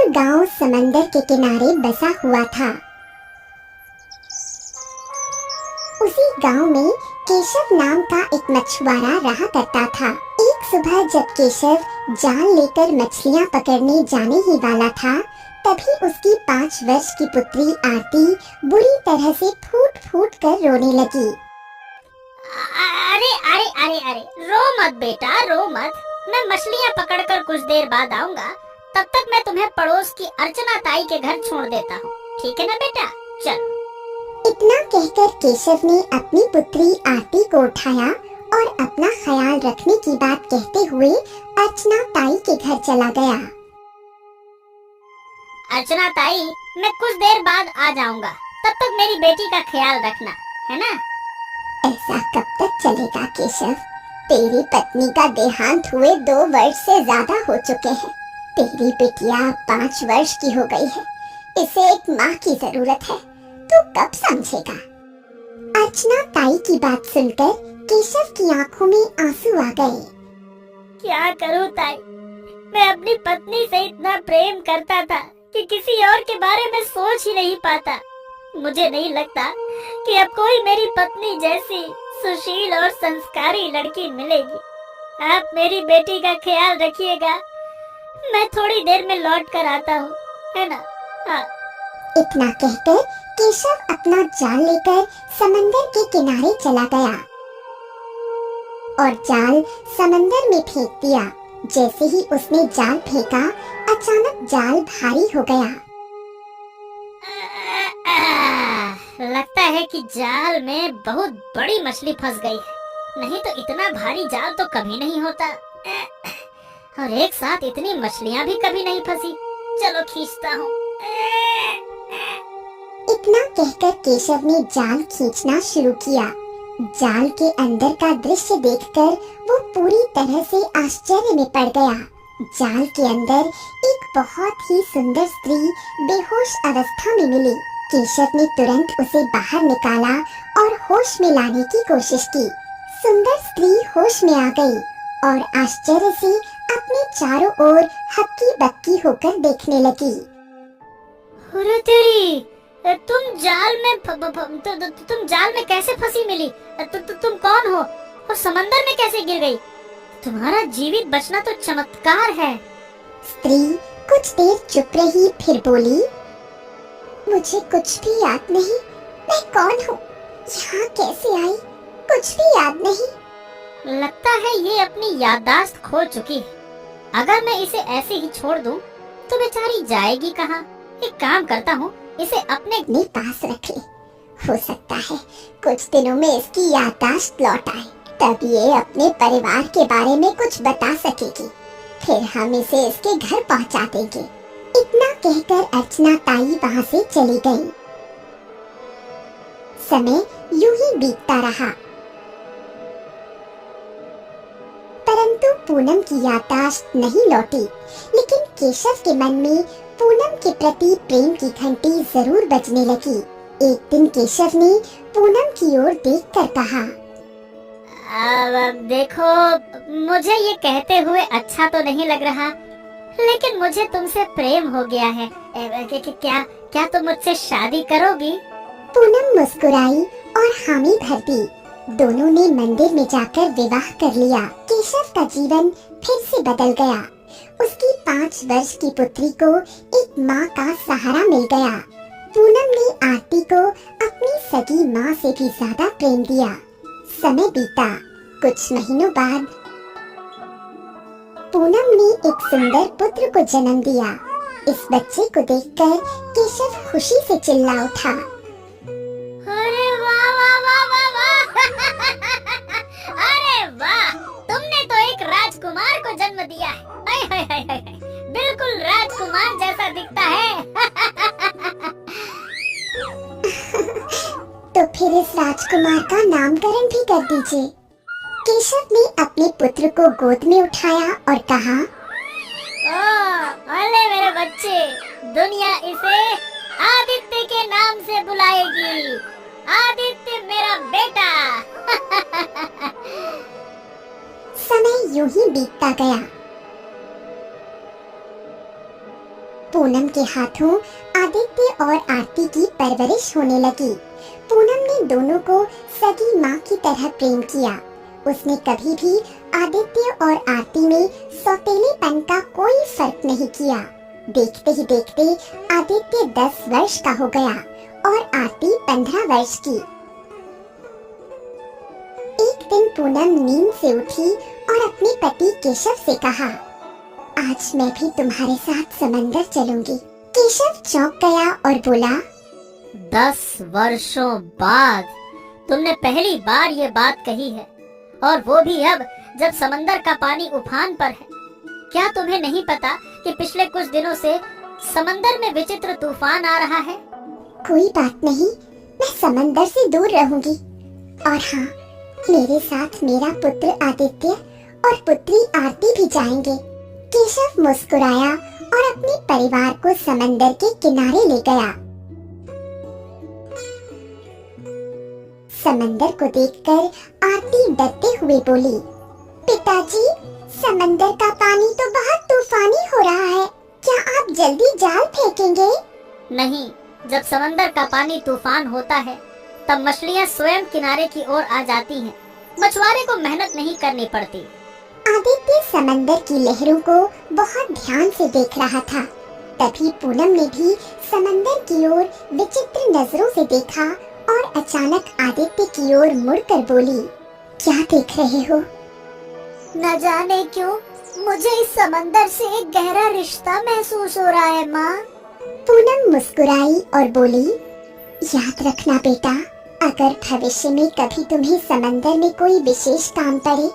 दूर गांव समंदर के किनारे बसा हुआ था। उसी गांव में केशव नाम का एक मछुआरा रहा करता था। एक सुबह जब केशव जाल लेकर मछलियां पकड़ने जाने ही वाला था, तभी उसकी 5 वर्ष की पुत्री आरती बुरी तरह से फूट फूट कर रोने लगी। अरे अरे अरे अरे, रो मत बेटा, रो मत। मैं मछलियां पकड़कर कुछ देर बाद आऊंगा। तब तक मैं तुम्हें पड़ोस की अर्चना ताई के घर छोड़ देता हूँ, ठीक है ना बेटा? चलो। इतना कहकर केशव ने अपनी पुत्री आरती को उठाया और अपना ख्याल रखने की बात कहते हुए अर्चना ताई के घर चला गया। अर्चना ताई, मैं कुछ देर बाद आ जाऊंगा। तब तक मेरी बेटी का ख्याल रखना, है ना? ऐसा कब तक चलेगा केशव? तेरी पत्नी का देहांत हुए 2 वर्ष से ज्यादा हो चुके हैं। तेरी बिटिया 5 वर्ष की हो गई है। इसे एक माँ की जरूरत है। तू कब समझेगा? अर्चना ताई की बात सुनकर केशव की आंखों में आंसू आ गए। क्या करूं ताई, मैं अपनी पत्नी से इतना प्रेम करता था कि किसी और के बारे में सोच ही नहीं पाता। मुझे नहीं लगता कि अब कोई मेरी पत्नी जैसी सुशील और संस्कारी लड़की मिलेगी। आप मेरी बेटी का ख्याल रखिएगा। मैं थोड़ी देर में लौट कर आता हूँ, है ना? हाँ। इतना कहकर केशव अपना जाल लेकर समंदर के किनारे चला गया और जाल समंदर में फेंक दिया। जैसे ही उसने जाल फेंका, अचानक जाल भारी हो गया। लगता है कि जाल में बहुत बड़ी मछली फंस गई है। नहीं तो इतना भारी जाल तो कभी नहीं होता, और एक साथ इतनी मछलियां भी कभी नहीं फंसी। चलो खींचता हूँ। इतना कहकर केशव ने जाल खींचना शुरू किया। जाल के अंदर का दृश्य देखकर वो पूरी तरह से आश्चर्य में पड़ गया। जाल के अंदर एक बहुत ही सुंदर स्त्री बेहोश अवस्था में मिली। केशव ने तुरंत उसे बाहर निकाला और होश में लाने की कोशिश की। सुंदर स्त्री होश में आ गई और आश्चर्य से अपने चारों ओर हक्की बक्की होकर देखने लगी। अरे तेरी, तुम जाल में कैसे फंसी मिली? तुम कौन हो और समंदर में कैसे गिर गई? तुम्हारा जीवित बचना तो चमत्कार है। स्त्री कुछ देर चुप रही, फिर बोली, मुझे कुछ भी याद नहीं। मैं कौन हूँ, यहाँ कैसे आई, कुछ भी याद नहीं। लगता है ये अपनी याददाश्त खो चुकी है। अगर मैं इसे ऐसे ही छोड़ दूं, तो बेचारी जाएगी कहाँ? एक काम करता हूँ, इसे अपने पास रख ले। हो सकता है कुछ दिनों में इसकी याददाश्त लौट आए, तब ये अपने परिवार के बारे में कुछ बता सकेगी। फिर हम इसे इसके घर पहुँचा देंगे। इतना कहकर अर्चना ताई वहाँ से चली गई। समय यूं ही बीतता रहा, परंतु पूनम की याददाश्त नहीं लौटी। लेकिन केशव के मन में पूनम के प्रति प्रेम की घंटी जरूर बजने लगी। एक दिन केशव ने पूनम की ओर देखकर कहा, अब देखो, मुझे ये कहते हुए अच्छा तो नहीं लग रहा, लेकिन मुझे तुमसे प्रेम हो गया है। क्या तुम मुझसे शादी करोगी? पूनम मुस्कुराई और हामी भर दी। दोनों ने मंदिर में जाकर विवाह कर लिया। केशव का जीवन फिर से बदल गया। उसकी 5 वर्ष की पुत्री को एक माँ का सहारा मिल गया। पूनम ने आरती को अपनी सगी माँ से भी ज्यादा प्रेम दिया। समय बीता। कुछ महीनों बाद पूनम ने एक सुंदर पुत्र को जन्म दिया। इस बच्चे को देखकर केशव खुशी से चिल्ला उठा, अरे वाह वाह वाह वाह वाह! अरे वाह, तुमने तो एक राजकुमार को जन्म दिया है। हाय हाय हाय हाय, बिल्कुल राजकुमार जैसा दिखता है। तो फिर इस राजकुमार का नामकरण भी कर दीजिए। केशव ने अपने पुत्र को गोद में उठाया और कहा, अरे मेरे बच्चे, दुनिया इसे आदित्य के नाम से बुलाएगी। आदित्य मेरा बेटा। समय यूं ही बीतता गया। पूनम के हाथों आदित्य और आरती की परवरिश होने लगी। पूनम ने दोनों को सगी माँ की तरह प्रेम किया। उसने कभी भी आदित्य और आरती में सौतेलेपन का कोई फर्क नहीं किया। देखते ही देखते आदित्य 10 वर्ष का हो गया और आरती 15 वर्ष की। एक दिन पूनम नींद से उठी और अपने पति केशव से कहा, आज मैं भी तुम्हारे साथ समंदर चलूंगी। केशव चौंक गया और बोला, 10 वर्षों बाद तुमने पहली बार ये बात कही है, और वो भी अब जब समंदर का पानी उफान पर है। क्या तुम्हें नहीं पता कि पिछले कुछ दिनों से समंदर में विचित्र तूफान आ रहा है? कोई बात नहीं, मैं समंदर से दूर रहूंगी। और हाँ, मेरे साथ मेरा पुत्र आदित्य और पुत्री आरती भी जाएंगे। केशव मुस्कुराया और अपने परिवार को समंदर के किनारे ले गया। समंदर को देखकर आरती डरते हुए बोली, पिताजी, समंदर का पानी तो बहुत तूफानी हो रहा है, क्या आप जल्दी जाल फेंकेंगे? नहीं, जब समंदर का पानी तूफान होता है तब मछलियाँ स्वयं किनारे की ओर आ जाती हैं। मछुआरे को मेहनत नहीं करनी पड़ती। आदित्य समंदर की लहरों को बहुत ध्यान से देख रहा था। तभी पूनम ने भी समंदर की ओर विचित्र नजरों से देखा और अचानक आदित्य की ओर मुड़कर बोली, क्या देख रहे हो? न जाने क्यों मुझे इस समंदर से एक गहरा रिश्ता महसूस हो रहा है माँ। पूनम मुस्कुराई और बोली, याद रखना बेटा, अगर भविष्य में कभी तुम्हें समंदर में कोई विशेष काम पड़े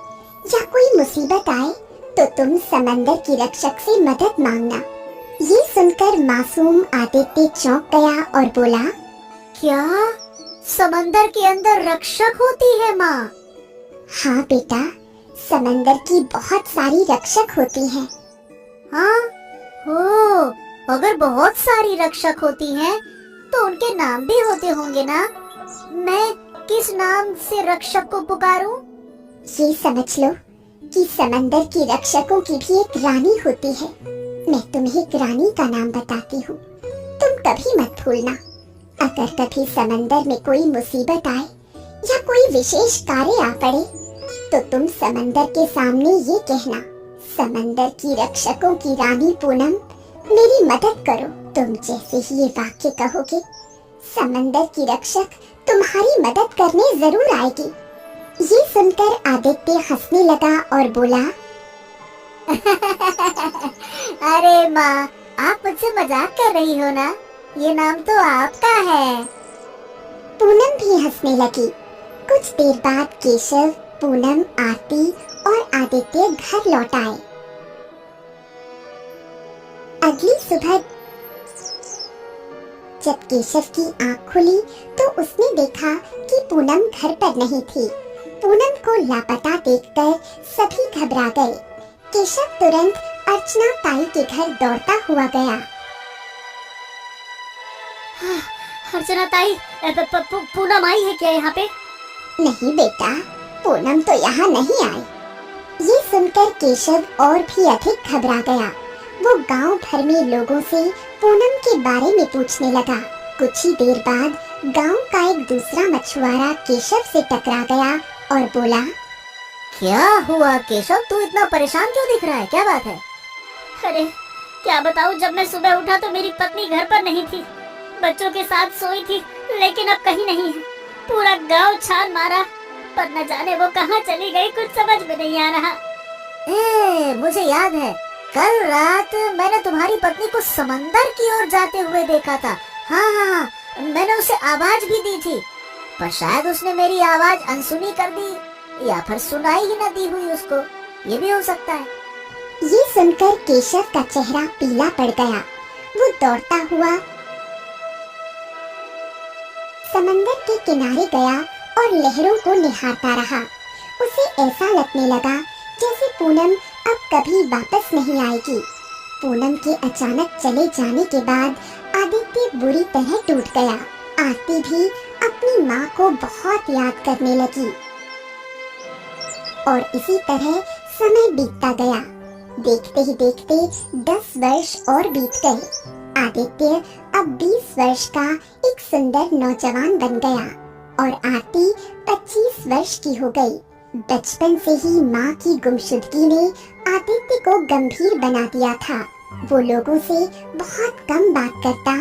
या कोई मुसीबत आए तो तुम समंदर की रक्षक से मदद मांगना। ये सुनकर मासूम आदित्य चौंक गया और बोला, क्या समंदर के अंदर रक्षक होती है माँ? हाँ बेटा, समंदर की बहुत सारी रक्षक होती हैं। हाँ, हो, अगर बहुत सारी रक्षक होती हैं तो उनके नाम भी होते होंगे ना? मैं किस नाम से रक्षक को पुकारूं? ये समझ लो कि समंदर की रक्षकों की भी एक रानी होती है। मैं तुम्हें एक रानी का नाम बताती हूँ, तुम कभी मत भूलना। अगर कभी समंदर में कोई मुसीबत आए या कोई विशेष कार्य आ पड़े तो तुम समंदर के सामने ये कहना, समंदर की रक्षकों की रानी पूनम, मेरी मदद करो। तुम जैसे ही ये वाक्य कहोगे, समंदर की रक्षक तुम्हारी मदद करने जरूर आएगी। ये सुनकर आदित्य हंसने लगा और बोला, अरे माँ, आप मुझसे मजाक कर रही हो ना? ये नाम तो आपका है। पूनम भी हंसने लगी। कुछ देर बाद केशव, पूनम, आरती और आदित्य घर लौट आए। अगली सुबह जब केशव की आंख खुली तो उसने देखा कि पूनम घर पर नहीं थी। पूनम को लापता देखकर सभी घबरा गए। केशव तुरंत अर्चना ताई के घर दौड़ता हुआ गया। अर्चना ताई, पूनम आई है क्या यहाँ पे? नहीं बेटा, पूनम तो यहाँ नहीं आई। ये सुनकर केशव और भी अधिक घबरा गया। वो गांव भर में लोगों से पूनम के बारे में पूछने लगा। कुछ ही देर बाद गांव का एक दूसरा मछुआरा केशव से टकरा गया और बोला, क्या हुआ केशव, तू इतना परेशान क्यों दिख रहा है? क्या बात है? अरे क्या बताऊं, जब मैं सुबह उठा तो मेरी पत्नी घर पर नहीं थी, बच्चों के साथ सोई थी, लेकिन अब कहीं नहीं है। पूरा गांव छान मारा पर न जाने वो कहाँ चली गई, कुछ समझ में नहीं आ रहा। मुझे याद है, कल रात मैंने तुम्हारी पत्नी को समंदर की ओर जाते हुए देखा था। हाँ, मैंने उसे आवाज भी दी थी, पर शायद उसने मेरी आवाज अनसुनी कर दी या फिर सुनाई ही न दी हुई उसको, ये भी हो सकता है। ये सुनकर केशव का चेहरा पीला पड़ गया। वो दौड़ता हुआ समंदर के किनारे गया और लहरों को निहारता रहा। उसे ऐसा लगने लगा जैसे पूनम अब कभी वापस नहीं आएगी। पूनम के अचानक चले जाने के बाद आदित्य बुरी तरह टूट गया। आरती भी अपनी माँ को बहुत याद करने लगी और इसी तरह समय बीतता गया। देखते ही देखते 10 वर्ष और बीत गए। आदित्य अब 20 वर्ष का एक सुंदर नौजवान बन गया और आरती 25 वर्ष की हो गई। बचपन से ही माँ की गुमशुदगी ने आदित्य को गंभीर बना दिया था। वो लोगों से बहुत कम बात करता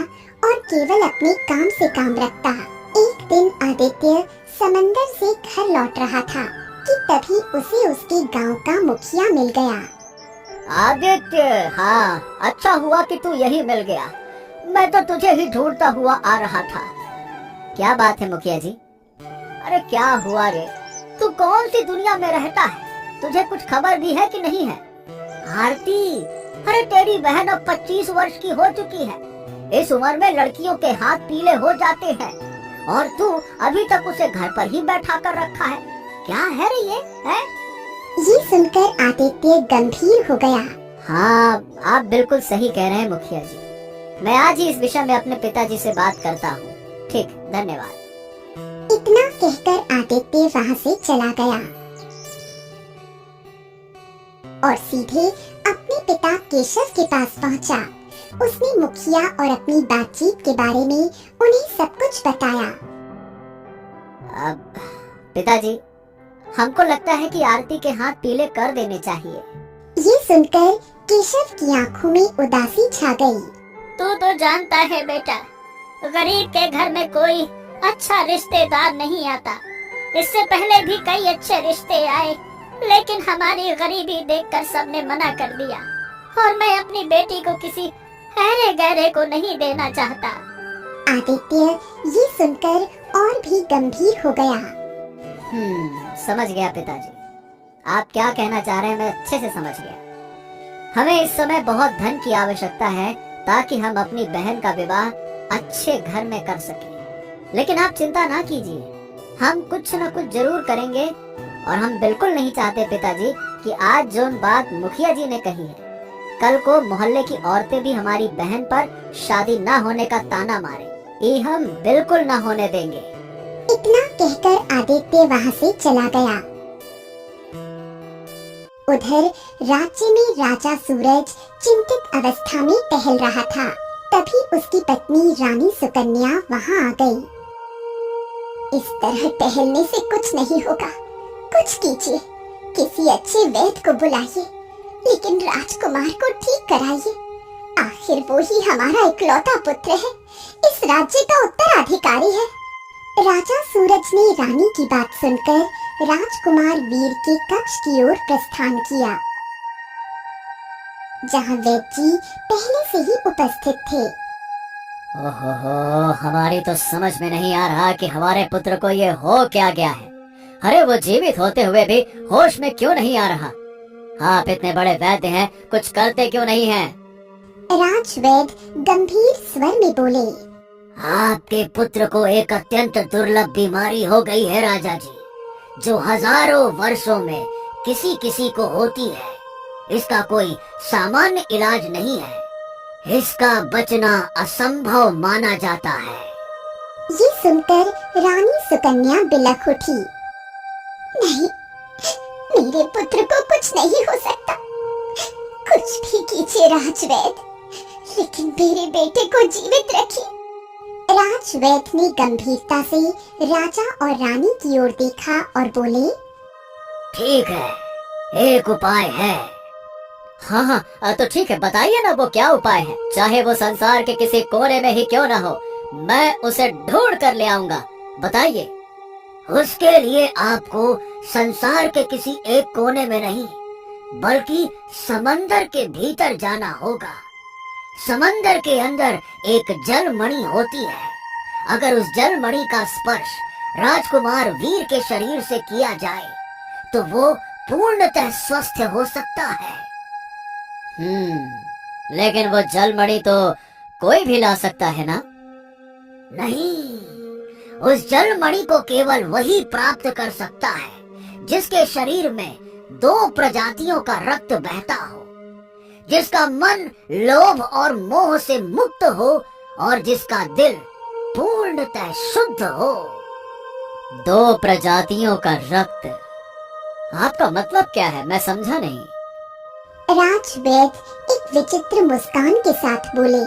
और केवल अपने काम से काम रखता। एक दिन आदित्य समंदर से घर लौट रहा था कि तभी उसे उसके गांव का मुखिया मिल गया। आदित्य, हाँ, अच्छा हुआ कि तू यही मिल गया। मैं तो तुझे ही ढूंढता हुआ आ रहा था। क्या बात है मुखिया जी? अरे क्या हुआ रे? तू कौन सी दुनिया में रहता है? तुझे कुछ खबर भी है कि नहीं है? आरती, अरे तेरी बहन अब 25 वर्ष की हो चुकी है। इस उम्र में लड़कियों के हाथ पीले हो जाते हैं और तू अभी तक उसे घर पर ही बैठा कर रखा है। क्या है रे ये? है? ये सुनकर आदित्य गंभीर हो गया। हाँ, आप बिल्कुल सही कह रहे हैं मुखिया जी। मैं आज ही इस विषय में अपने पिताजी से बात करता हूँ। ठीक, धन्यवाद। इतना कहकर आदित्य वहाँ से चला गया और सीधे अपने पिता केशव के पास पहुँचा। उसने मुखिया और अपनी बातचीत के बारे में उन्हें सब कुछ बताया। अब पिताजी, हमको लगता है कि आरती के हाथ पीले कर देने चाहिए। ये सुनकर केशव की आंखों में उदासी छा गई। तू तो जानता है बेटा, गरीब के घर में कोई अच्छा रिश्तेदार नहीं आता। इससे पहले भी कई अच्छे रिश्ते आए, लेकिन हमारी गरीबी देखकर सबने मना कर दिया और मैं अपनी बेटी को किसी अरे गहरे को नहीं देना चाहता। आदित्य ये सुनकर और भी गंभीर हो गया। समझ गया पिताजी। आप क्या कहना चाह रहे हैं मैं अच्छे से समझ गया। हमें इस समय बहुत धन की आवश्यकता है ताकि हम अपनी बहन का विवाह अच्छे घर में कर सकें। लेकिन आप चिंता ना कीजिए, हम कुछ न कुछ जरूर करेंगे। और हम बिल्कुल नहीं चाहते पिताजी कि आज जो बात मुखिया जी ने कही है, कल को मोहल्ले की औरतें भी हमारी बहन पर शादी ना होने का ताना मारे। ये हम बिल्कुल ना होने देंगे। इतना कहकर आदित्य वहाँ से चला गया। उधर राज्य में राजा सूरज चिंतित अवस्था में टहल रहा था। तभी उसकी पत्नी रानी सुकन्या वहाँ आ गई। इस तरह टहलने से कुछ नहीं होगा, कुछ कीजिए, किसी अच्छे वैद्य को बुलाइए, लेकिन राजकुमार को ठीक कराइए। आखिर वो ही हमारा इकलौता पुत्र है, इस राज्य का उत्तराधिकारी है। राजा सूरज ने रानी की बात सुनकर राजकुमार वीर के कक्ष की ओर प्रस्थान किया, जहाँ वैद्य जी पहले से ही उपस्थित थे। ओहो, हमारी तो समझ में नहीं आ रहा कि हमारे पुत्र को ये हो क्या गया है। अरे वो जीवित होते हुए भी होश में क्यों नहीं आ रहा? आप इतने बड़े वैद्य हैं, कुछ करते क्यों नहीं हैं? राजवैद्य गंभीर स्वर में बोले, आपके पुत्र को एक अत्यंत दुर्लभ बीमारी हो गई है राजा जी, जो हजारों वर्षों में किसी किसी को होती है। इसका कोई सामान्य इलाज नहीं है, इसका बचना असंभव माना जाता है। ये सुनकर रानी सुकन्या बिलख उठी। नहीं, मेरे पुत्र को कुछ नहीं हो सकता। कुछ भी कीजिए राजवैद्य, लेकिन मेरे बेटे को जीवित रखिए। राजवैद्य ने गंभीरता से राजा और रानी की ओर देखा और बोले, ठीक है, एक उपाय है। हाँ, तो ठीक है, बताइए ना वो क्या उपाय है। चाहे वो संसार के किसी कोने में ही क्यों ना हो, मैं उसे ढूंढ कर ले आऊंगा। बताइए। उसके लिए आपको संसार के किसी एक कोने में नहीं, बल्कि समंदर के भीतर जाना होगा। समंदर के अंदर एक जलमणि होती है। अगर उस जलमणि का स्पर्श राजकुमार वीर के शरीर से किया जाए तो वो पूर्णतः स्वस्थ हो सकता है। लेकिन वो जलमणि तो कोई भी ला सकता है ना? नहीं, उस जलमणि को केवल वही प्राप्त कर सकता है जिसके शरीर में 2 प्रजातियों का रक्त बहता हो, जिसका मन लोभ और मोह से मुक्त हो और जिसका दिल पूर्णतः शुद्ध हो। 2 प्रजातियों का रक्त? आपका मतलब क्या है? मैं समझा नहीं। राज वैद्य एक विचित्र मुस्कान के साथ बोले।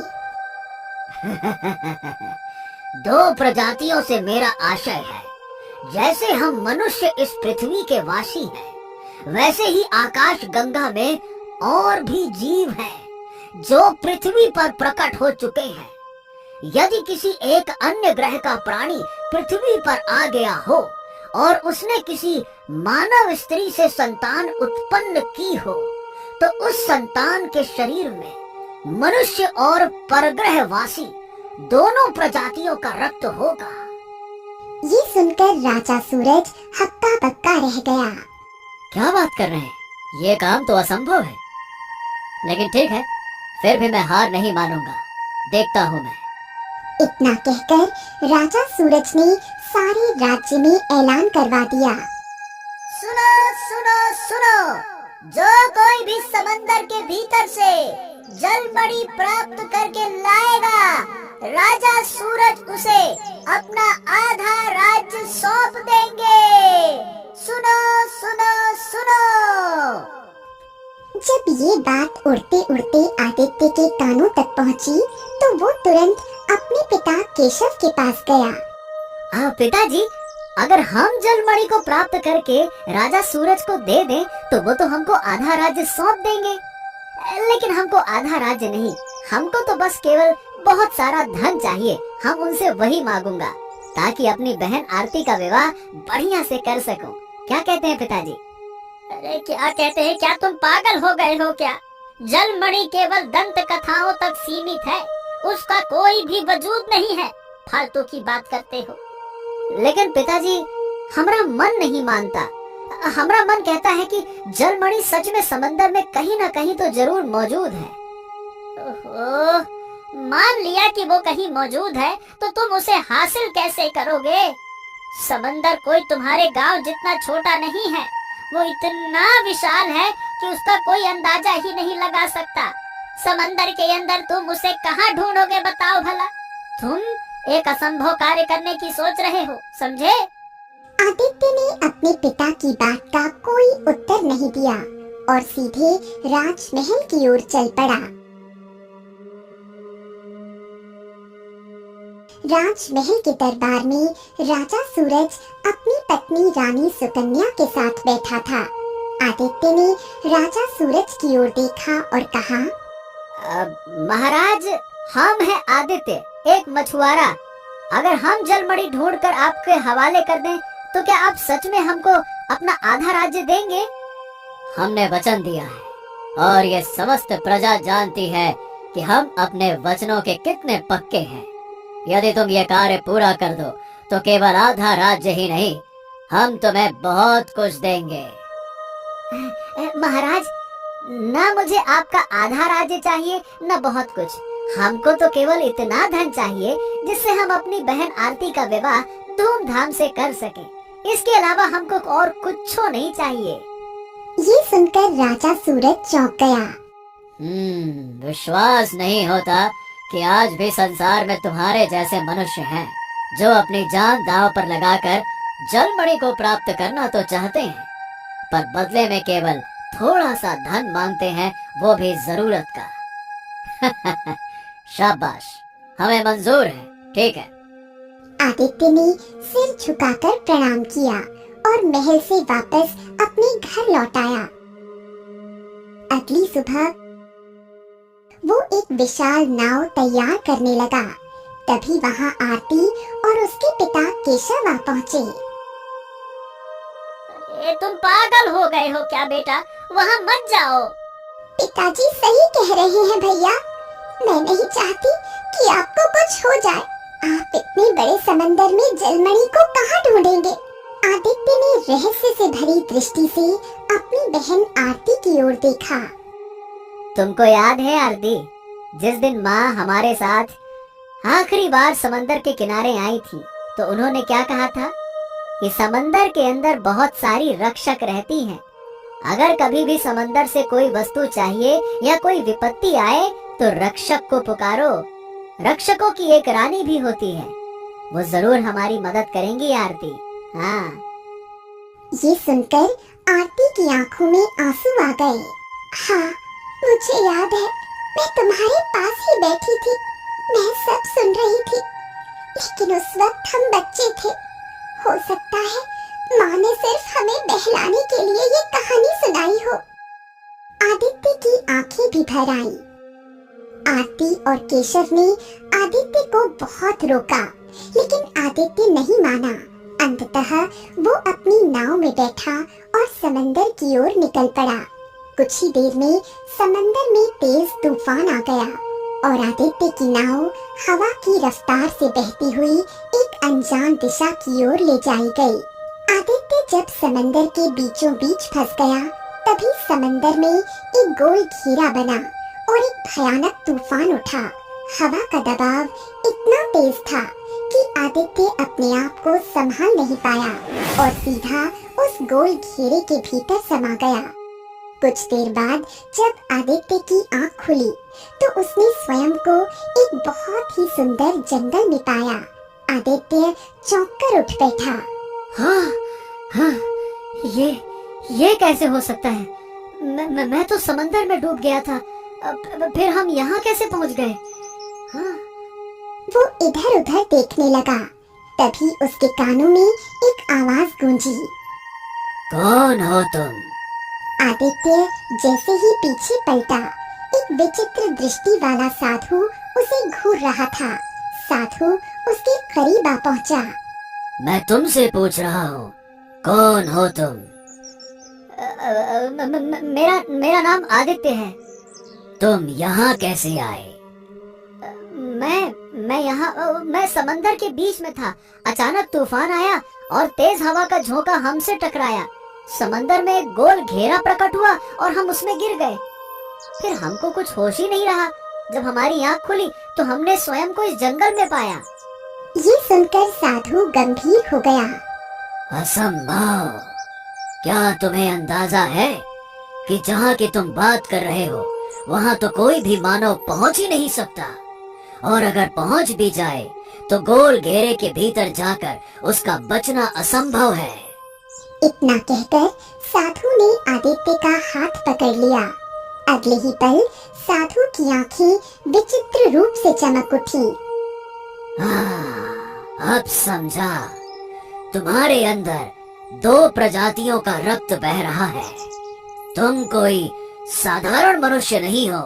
दो प्रजातियों से मेरा आशय है। जैसे हम मनुष्य इस पृथ्वी के वासी हैं, वैसे ही आकाश गंगा में और भी जीव हैं जो पृथ्वी पर प्रकट हो चुके हैं। यदि किसी एक अन्य ग्रह का प्राणी पृथ्वी पर आ गया हो और उसने किसी मानव स्त्री से संतान उत्पन्न की हो, तो उस संतान के शरीर में मनुष्य और परग्रहवासी दोनों प्रजातियों का रक्त होगा। ये सुनकर राजा सूरज हक्का बक्का रह गया। क्या बात कर रहे हैं? ये काम तो असंभव है। लेकिन ठीक है, फिर भी मैं हार नहीं मानूंगा। देखता हूँ मैं। इतना कहकर राजा सूरज ने सारे राज्य में ऐलान करवा दिया। सुनो सुनो सुनो, जो कोई भी समंदर के भीतर से जलमणि प्राप्त करके लाएगा, राजा सूरज उसे अपना आधा राज्य सौंप देंगे। सुनो सुनो सुनो। जब ये बात उड़ते उड़ते आदित्य के कानों तक पहुंची, तो वो तुरंत अपने पिता केशव के पास गया। पिताजी, अगर हम जलमणि को प्राप्त करके राजा सूरज को दे दें, तो वो तो हमको आधा राज्य सौंप देंगे। लेकिन हमको आधा राज्य नहीं, हमको तो बस केवल बहुत सारा धन चाहिए। हम उनसे वही मांगूंगा, ताकि अपनी बहन आरती का विवाह बढ़िया से कर सकूं। क्या कहते हैं पिताजी? अरे क्या कहते हैं? क्या तुम पागल हो गए हो क्या? जलमणि केवल दंत कथाओं तक सीमित है, उसका कोई भी वजूद नहीं है। फालतू की बात करते हो। लेकिन पिताजी, हमारा मन नहीं मानता। हमारा मन कहता है कि जलमणि सच में समंदर में कहीं ना कहीं तो जरूर मौजूद है। ओहो, मान लिया कि वो कहीं मौजूद है, तो तुम उसे हासिल कैसे करोगे? समंदर कोई तुम्हारे गांव जितना छोटा नहीं है, वो इतना विशाल है कि उसका कोई अंदाजा ही नहीं लगा सकता। समंदर के अंदर तुम उसे कहाँ ढूंढोगे बताओ भला? तुम एक असंभव कार्य करने की सोच रहे हो, समझे? आदित्य ने अपने पिता की बात का कोई उत्तर नहीं दिया और सीधे राजमहल की ओर चल पड़ा। राजमहल के दरबार में राजा सूरज अपनी पत्नी रानी सुकन्या के साथ बैठा था। आदित्य ने राजा सूरज की ओर देखा और कहा, महाराज, हम हैं आदित्य, एक मछुआरा। अगर हम जलमणि ढूंढकर आपके हवाले कर दें, तो क्या आप सच में हमको अपना आधा राज्य देंगे? हमने वचन दिया है और ये समस्त प्रजा जानती है कि हम अपने वचनों के कितने पक्के हैं। यदि तुम ये कार्य पूरा कर दो, तो केवल आधा राज्य ही नहीं, हम तुम्हें बहुत कुछ देंगे। महाराज, ना मुझे आपका आधा राज्य चाहिए, न बहुत कुछ। हमको तो केवल इतना धन चाहिए जिससे हम अपनी बहन आरती का विवाह धूमधाम से कर सकें। इसके अलावा हमको और कुछ नहीं चाहिए। ये सुनकर राजा सूरज चौंक गया। विश्वास नहीं होता कि आज भी संसार में तुम्हारे जैसे मनुष्य हैं, जो अपनी जान दांव पर लगाकर जलमणि को प्राप्त करना तो चाहते हैं, पर बदले में केवल थोड़ा सा धन मांगते हैं, वो भी जरूरत का। शाबाश, हमें मंजूर है। ठीक है। आदित्य ने सिर झुकाकर प्रणाम किया और महल से वापस अपने घर लौट आया। अगली सुबह वो एक विशाल नाव तैयार करने लगा। तभी वहां आरती और उसके पिता केशव आ पहुंचे। ये तुम पागल हो गए हो क्या बेटा? वहाँ मत जाओ। पिताजी सही कह रहे हैं भैया, मैं नहीं चाहती कि आपको कुछ हो जाए। आप इतने बड़े समंदर में जलमणि को कहाँ ढूंढेंगे? आदित्य ने रहस्य से भरी दृष्टि से अपनी बहन आरती की ओर देखा। तुमको याद है आरती, जिस दिन माँ हमारे साथ आखिरी बार समंदर के किनारे आई थी, तो उन्होंने क्या कहा था कि समंदर के अंदर बहुत सारी रक्षक रहती हैं। अगर कभी भी समंदर से कोई वस्तु चाहिए या कोई विपत्ति आए, तो रक्षक को पुकारो। रक्षकों की एक रानी भी होती है, वो जरूर हमारी मदद करेंगी आरती। हाँ। ये सुनकर आरती की आंखों में आंसू आ गए। हाँ, मुझे याद है, मैं तुम्हारे पास ही बैठी थी। मैं सब सुन रही थी, लेकिन उस वक्त हम बच्चे थे। हो सकता है माँ ने सिर्फ हमें बहलाने के लिए ये कहानी सुनाई हो। आदित्य की आंखें भी भर आईं। आरती और केशव ने आदित्य को बहुत रोका, लेकिन आदित्य नहीं माना। अंततः वो अपनी नाव में बैठा और समंदर की ओर निकल पड़ा। कुछ ही देर में समंदर में तेज तूफान आ गया और आदित्य की नाव हवा की रफ्तार से बहती हुई एक अनजान दिशा की ओर ले जाई गई। आदित्य जब समंदर के बीचों बीच फंस गया, तभी समंदर में एक गोल घेरा बना और एक भयानक तूफान उठा। हवा का दबाव इतना तेज था कि आदित्य अपने आप को संभाल नहीं पाया और सीधा उस गोल घेरे के भीतर समा गया। कुछ देर बाद जब आदित्य की आंख खुली, तो उसने स्वयं को एक बहुत ही सुंदर जंगल में पाया। आदित्य चौंक कर उठ बैठा। हाँ, हाँ, ये कैसे हो सकता है? मैं तो समंदर में डूब गया था। फिर हम यहाँ कैसे पहुँच गए? हाँ। वो इधर उधर देखने लगा। तभी उसके कानों में एक आवाज गूंजी। कौन हो तुम? आदित्य जैसे ही पीछे पलटा, एक विचित्र दृष्टि वाला साधु उसे घूर रहा था। साधु उसके करीब आ पहुंचा। मैं तुमसे पूछ रहा हूँ, कौन हो तुम? मेरा नाम आदित्य है। तुम यहाँ कैसे आए? मैं समंदर के बीच में था। अचानक तूफान आया और तेज हवा का झोंका हमसे टकराया। समंदर में एक गोल घेरा प्रकट हुआ और हम उसमें गिर गए। फिर हमको कुछ होश ही नहीं रहा। जब हमारी आंख खुली तो हमने स्वयं को इस जंगल में पाया। ये सुनकर साधु गंभीर हो गया। असंभव! क्या तुम्हें अंदाजा है कि जहाँ की तुम बात कर रहे हो, वहाँ तो कोई भी मानव पहुँच ही नहीं सकता, और अगर पहुँच भी जाए तो गोल घेरे के भीतर जाकर उसका बचना असंभव है। इतना कहकर साधु ने आदित्य का हाथ पकड़ लिया। अगले ही पल साधु की आंखें विचित्र रूप से चमक उठी। अब समझा। तुम्हारे अंदर दो प्रजातियों का रक्त बह रहा है। तुम कोई साधारण मनुष्य नहीं हो।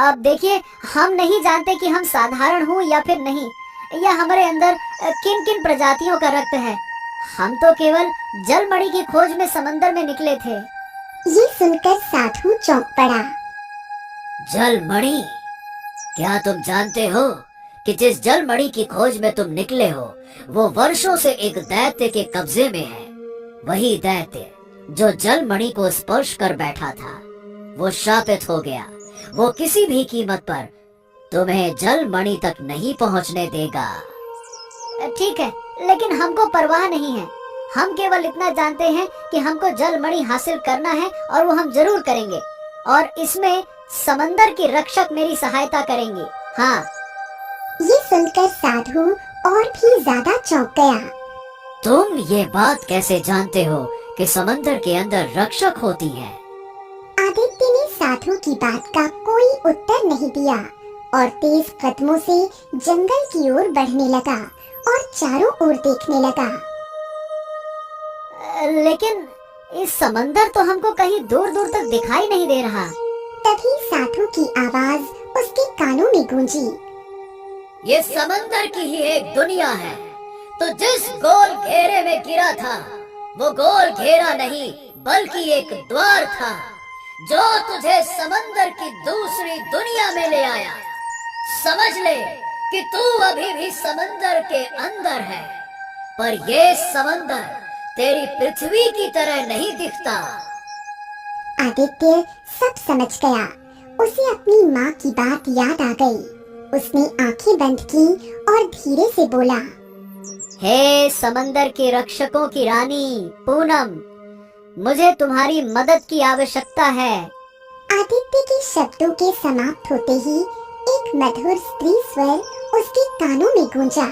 अब देखिए, हम नहीं जानते कि हम साधारण हूँ या फिर नहीं, या हमारे अंदर किन किन प्रजातियों का रक्त है। हम तो केवल जलमणि की खोज में समंदर में निकले थे। ये सुनकर साधु चौंक पड़ा। जलमणि? क्या तुम जानते हो कि जिस जलमणि की खोज में तुम निकले हो, वो वर्षों से एक दैत्य के कब्जे में है। वही दैत्य जो जलमणि को स्पर्श कर बैठा था, वो शापित हो गया। वो किसी भी कीमत पर तुम्हें जलमणि तक नहीं पहुंचने देगा। ठीक है, लेकिन हमको परवाह नहीं है। हम केवल इतना जानते हैं कि हमको जलमणि हासिल करना है और वो हम जरूर करेंगे, और इसमें समंदर के रक्षक मेरी सहायता करेंगे। हाँ। ये सुनकर साधु और भी ज्यादा चौंक गया। तुम ये बात कैसे जानते हो कि समंदर के अंदर रक्षक होती है? आदित्य ने साधु की बात का कोई उत्तर नहीं दिया और तेज कदमों से जंगल की ओर बढ़ने लगा और चारों ओर देखने लगा। लेकिन इस समंदर तो हमको कहीं दूर दूर तक दिखाई नहीं दे रहा। तभी साधु की आवाज उसके कानों में गूंजी। ये समंदर की ही एक दुनिया है। तो जिस गोल घेरे में गिरा था, वो गोल घेरा नहीं बल्कि एक द्वार था, जो तुझे समंदर की दूसरी दुनिया में ले आया। समझ ले कि तू अभी भी समंदर के अंदर है, पर ये समंदर तेरी पृथ्वी की तरह नहीं दिखता। आदित्य सब समझ गया। उसे अपनी माँ की बात याद आ गई। उसने आंखें बंद की और धीरे से बोला, हे समंदर के रक्षकों की रानी पूनम, मुझे तुम्हारी मदद की आवश्यकता है। आदित्य के शब्दों के समाप्त होते ही एक मधुर स्त्री स्वर उसके कानों में गूंजा।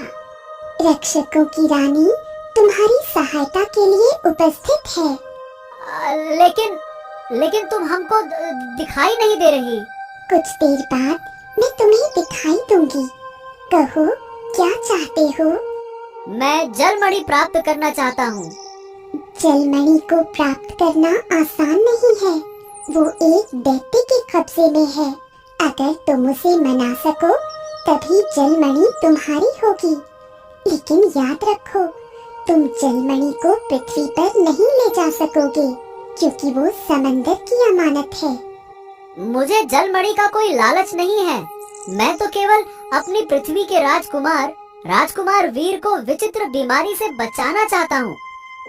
रक्षकों की रानी तुम्हारी सहायता के लिए उपस्थित है। लेकिन तुम हमको दिखाई नहीं दे रही। कुछ देर बाद मैं तुम्हें दिखाई दूंगी। कहो क्या चाहते हो? मैं जलमणि प्राप्त करना चाहता हूँ। जलमणि को प्राप्त करना आसान नहीं है। वो एक दैत्य के कब्जे में है। अगर तुम उसे मना सको तभी जलमणि तुम्हारी होगी। लेकिन याद रखो, तुम जलमणि को पृथ्वी पर नहीं ले जा सकोगे क्योंकि वो समंदर की अमानत है। मुझे जलमणि का कोई लालच नहीं है। मैं तो केवल अपनी पृथ्वी के राजकुमार वीर को विचित्र बीमारी से बचाना चाहता हूँ।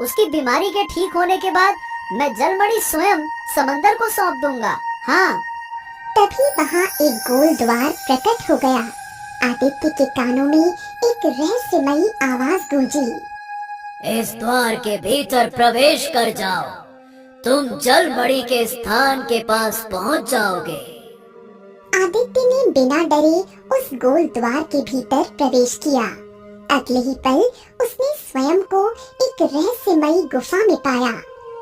उसकी बीमारी के ठीक होने के बाद मैं जलमणि स्वयं समंदर को सौंप दूंगा। हाँ। तभी वहाँ एक गोल द्वार प्रकट हो गया। आदित्य के कानों में एक रहस्यमयी आवाज गूंजी। इस द्वार के भीतर प्रवेश कर जाओ। तुम जलमणि के स्थान के पास पहुँच जाओगे। आदित्य ने बिना डरे उस गोल द्वार के भीतर प्रवेश किया। अगले ही पल उसने स्वयं को एक रहस्यमयी गुफा में पाया।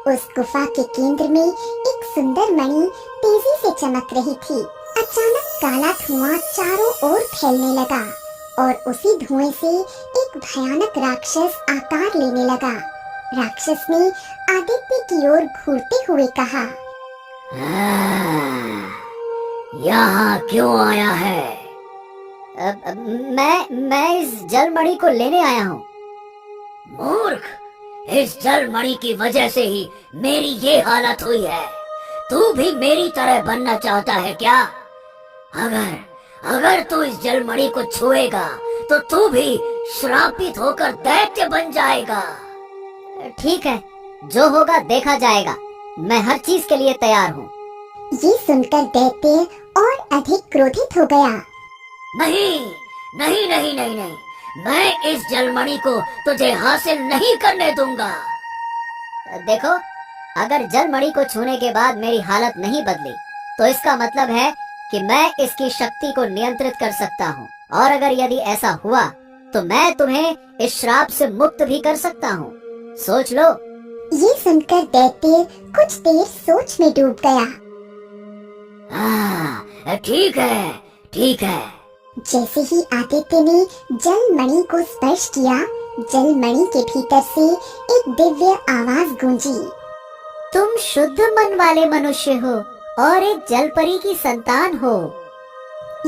उस गुफा के केंद्र में एक सुंदर मणि तेजी से चमक रही थी। अचानक काला धुआं चारों ओर फैलने लगा और उसी धुएं से एक भयानक राक्षस आकार लेने लगा। राक्षस ने आदित्य की ओर घूरते हुए कहा, यहाँ क्यों आया है? मैं इस जलमणि को लेने आया हूँ। मूर्ख, इस जलमणि की वजह से ही मेरी ये हालत हुई है। तू भी मेरी तरह बनना चाहता है क्या? अगर तू इस जलमणि को छुएगा तो तू भी श्रापित होकर दैत्य बन जाएगा। ठीक है, जो होगा देखा जाएगा। मैं हर चीज के लिए तैयार हूँ। ये सुनकर दैत्य और अधिक क्रोधित हो गया। नहीं, मैं इस जलमणि को तुझे हासिल नहीं करने दूंगा। देखो, अगर जलमणि को छूने के बाद मेरी हालत नहीं बदली तो इसका मतलब है कि मैं इसकी शक्ति को नियंत्रित कर सकता हूँ। और अगर यदि ऐसा हुआ तो मैं तुम्हें इस श्राप से मुक्त भी कर सकता हूँ। सोच लो। ये सुनकर दैत्य कुछ देर सोच में डूब गया। ठीक है। जैसे ही आदित्य ने जलमणि को स्पर्श किया, जलमणि के भीतर से एक दिव्य आवाज गूंजी। तुम शुद्ध मन वाले मनुष्य हो और एक जलपरी की संतान हो।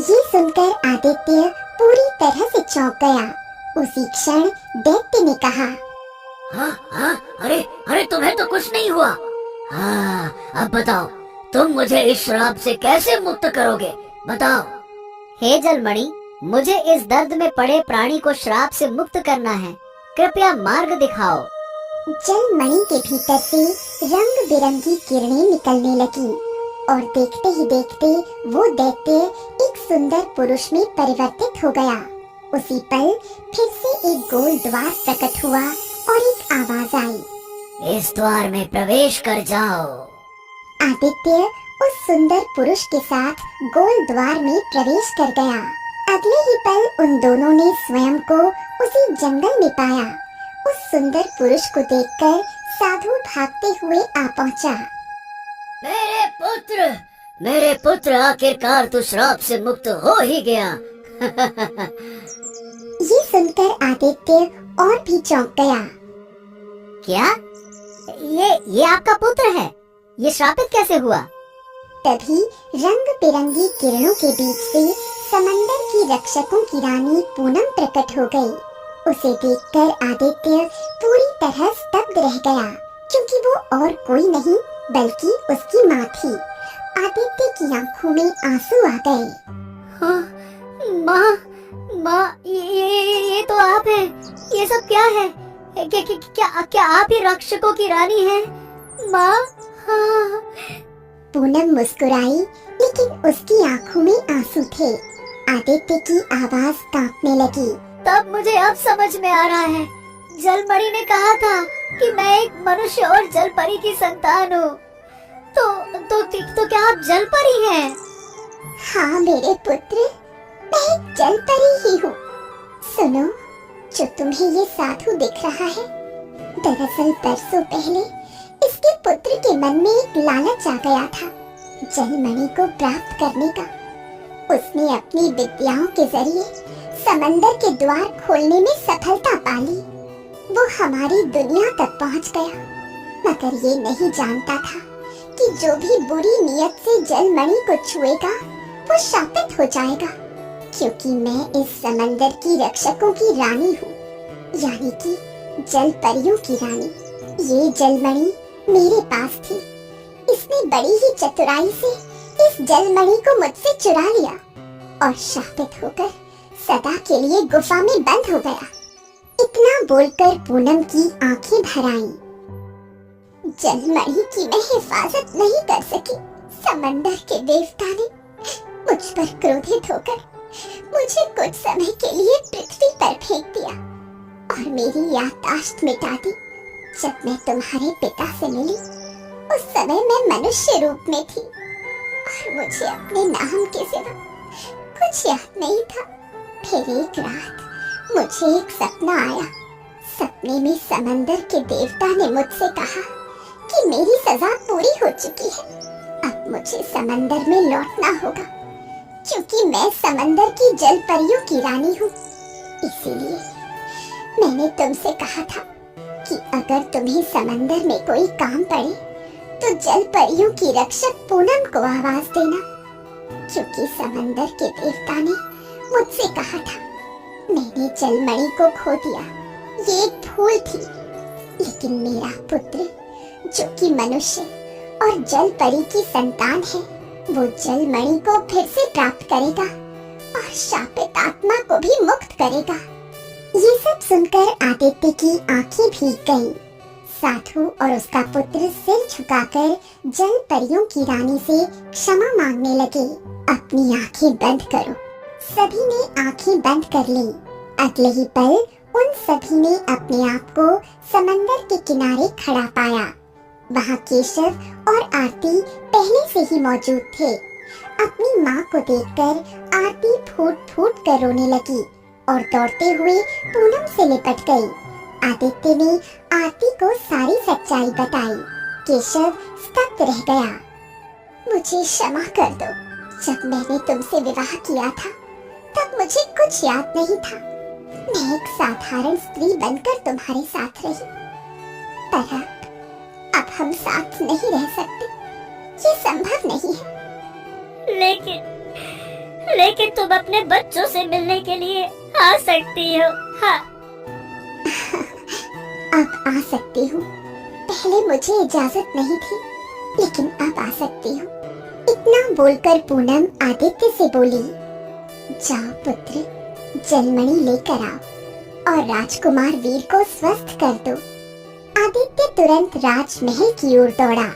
ये सुनकर आदित्य पूरी तरह से चौंक गया। उसी क्षण दैत्य ने कहा, अरे तुम्हें तो कुछ नहीं हुआ। अब बताओ, तुम मुझे इस श्राप से कैसे मुक्त करोगे? बताओ। हे जलमणि, मुझे इस दर्द में पड़े प्राणी को श्राप से मुक्त करना है। कृपया मार्ग दिखाओ। जलमणि के भीतर से रंग बिरंगी किरणें निकलने लगी और देखते ही देखते वो दैत्य एक सुंदर पुरुष में परिवर्तित हो गया। उसी पल फिर से एक गोल द्वार प्रकट हुआ और एक आवाज आई, इस द्वार में प्रवेश कर जाओ। आदित्य उस सुंदर पुरुष के साथ गोल द्वार में प्रवेश कर गया। अगले ही पल उन दोनों ने स्वयं को उसी जंगल में पाया। उस सुंदर पुरुष को देखकर साधु भागते हुए आ पहुंचा। मेरे पुत्र, आखिरकार तू श्राप से मुक्त हो ही गया। ये सुनकर आदित्य और भी चौंक गया। क्या? ये आपका पुत्र है? ये श्रापित कैसे हुआ? तभी रंग बिरंगी किरणों के बीच से समंदर की रक्षकों की रानी पूनम प्रकट हो गई। उसे देखकर आदित्य पूरी तरह स्तब्ध रह गया, क्योंकि वो और कोई नहीं बल्कि उसकी माँ थी। आदित्य की आंखों में आंसू आ गए। माँ, ये तो आप हैं। ये सब क्या है? क्या आप ही रक्षकों की रानी हैं? माँ। हाँ। पूनम मुस्कुराई, लेकिन उसकी आंखों में आंसू थे। आदित्य की आवाज कांपने लगी। तब मुझे अब समझ में आ रहा है। जलमणि ने कहा था कि मैं एक मनुष्य और जलपरी की संतान हूँ। तो क्या आप जलपरी हैं? हाँ मेरे पुत्र, मैं एक जलपरी ही हूँ। सुनो, जो तुम्हें ये साधु दिख रहा है, दरअसल बरसों पहले इसके पुत्र के मन में एक लालच आ गया था जलमणि को प्राप्त करने का। उसने अपनी विद्याओं के जरिए समंदर के द्वार खोलने में सफलता पाली। वो हमारी दुनिया तक पहुंच गया, मगर ये नहीं जानता था कि जो भी बुरी नियत से जलमणि को छुएगा वो शापित हो जाएगा, क्योंकि मैं इस समंदर की रक्षकों की रानी हूँ, यानी कि जल परियों की रानी। ये जलमणि मेरे पास थी। इसने बड़ी ही चतुराई से इस जलमणि को मुझसे चुरा लिया और शापित होकर सदा के लिए गुफा में बंद हो गया। इतना बोलकर पूनम की आंखें भर आईं। जलमणि की मैं हिफाजत नहीं कर सकी। समंदर के देवता ने मुझ पर क्रोधित होकर मुझे कुछ समय के लिए पृथ्वी पर फेंक दिया और मेरी याददाश्त मिटा दी। जब मैं तुम्हारे पिता से मिली उस समय मैं मनुष्य रूप में थी और मुझे अपने नाम के सिवा कुछ याद नहीं था। फिर एक रात मुझे एक सपना आया। सपने में समंदर के देवता ने मुझसे कहा कि मेरी सजा पूरी हो चुकी है, अब मुझे समंदर में लौटना होगा, क्योंकि मैं समंदर की जल परियों की रानी हूँ। इसीलिए मैंने तुमसे कहा था कि अगर तुम्हें समंदर में कोई काम पड़े तो जल परियों की रक्षक पूनम को आवाज देना, क्योंकि समंदर के देवता ने मुझसे कहा था। मैंने जलमणि को खो दिया, ये एक भूल थी, लेकिन मेरा पुत्र जो कि मनुष्य और जल परी की संतान है, वो जलमणि को फिर से प्राप्त करेगा और शापित आत्मा को भी मुक्त करेगा। ये सब सुनकर आदित्य की आंखें भीग गईं। साधु और उसका पुत्र सिर झुकाकर जल परियों की रानी से क्षमा मांगने लगे। अपनी आंखें बंद करो। सभी ने आंखें बंद कर ली। अगले ही पल उन सभी ने अपने आप को समंदर के किनारे खड़ा पाया। वहाँ केशव और आरती पहले से ही मौजूद थे। अपनी माँ को देखकर आरती फूट फूट कर रोने लगी और दौड़ते हुए पूनम से लिपट गई। आदित्य ने आरती को सारी सच्चाई बताई। केशव स्तब्ध रह गया। मुझे क्षमा कर दो। जब मैंने तुमसे विवाह किया था तब मुझे कुछ याद नहीं था। मैं एक साधारण स्त्री बनकर तुम्हारे साथ रही, पर अब हम साथ नहीं रह सकते। ये संभव नहीं है। लेकिन तुम अपने बच्चों से मिलने के लिए आ सकती हो। हाँ। अब आ सकती हूँ। पहले मुझे इजाजत नहीं थी, लेकिन अब आ सकती हूँ। इतना बोलकर पूनम आदित्य से बोली, जाओ पुत्र, जलमणि लेकर आओ और राजकुमार वीर को स्वस्थ कर दो। आदित्य तुरंत राजमहल की ओर दौड़ा।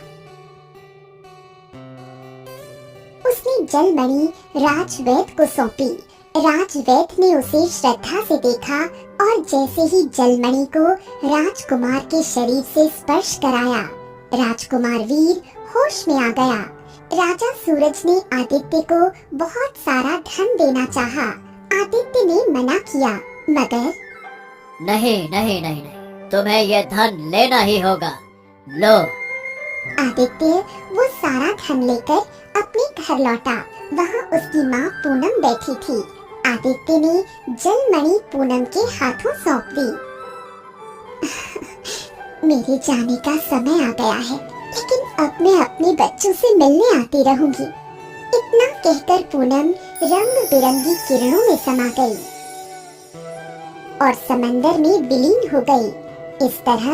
उसने जलमणि राजवैद्य को सौंपी। राजवैद्य ने उसे श्रद्धा से देखा और जैसे ही जलमणि को राजकुमार के शरीर से स्पर्श कराया, राजकुमार वीर होश में आ गया। राजा सूरज ने आदित्य को बहुत सारा धन देना चाहा। आदित्य ने मना किया, मगर नहीं नहीं नहीं नहीं, तुम्हें यह धन लेना ही होगा। लो। आदित्य वो सारा धन लेकर अपने घर लौटा। वहाँ उसकी माँ पूनम बैठी थी। आदित्य ने जलमणि पूनम के हाथों सौंप दी। मेरे जाने का समय आ गया है, लेकिन अब मैं अपने बच्चों से मिलने आती रहूंगी। इतना कहकर पूनम रंग बिरंगी किरणों में समा गई और समंदर में विलीन हो गई। इस तरह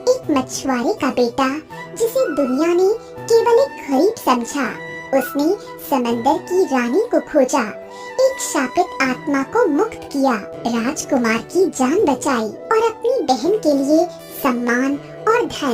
एक मछुआरे का बेटा, जिसे दुनिया ने केवल एक गरीब समझा, उसने समंदर की रानी को खोजा, एक शापित आत्मा को मुक्त किया, राजकुमार की जान बचाई और अपनी बहन के लिए सम्मान और धन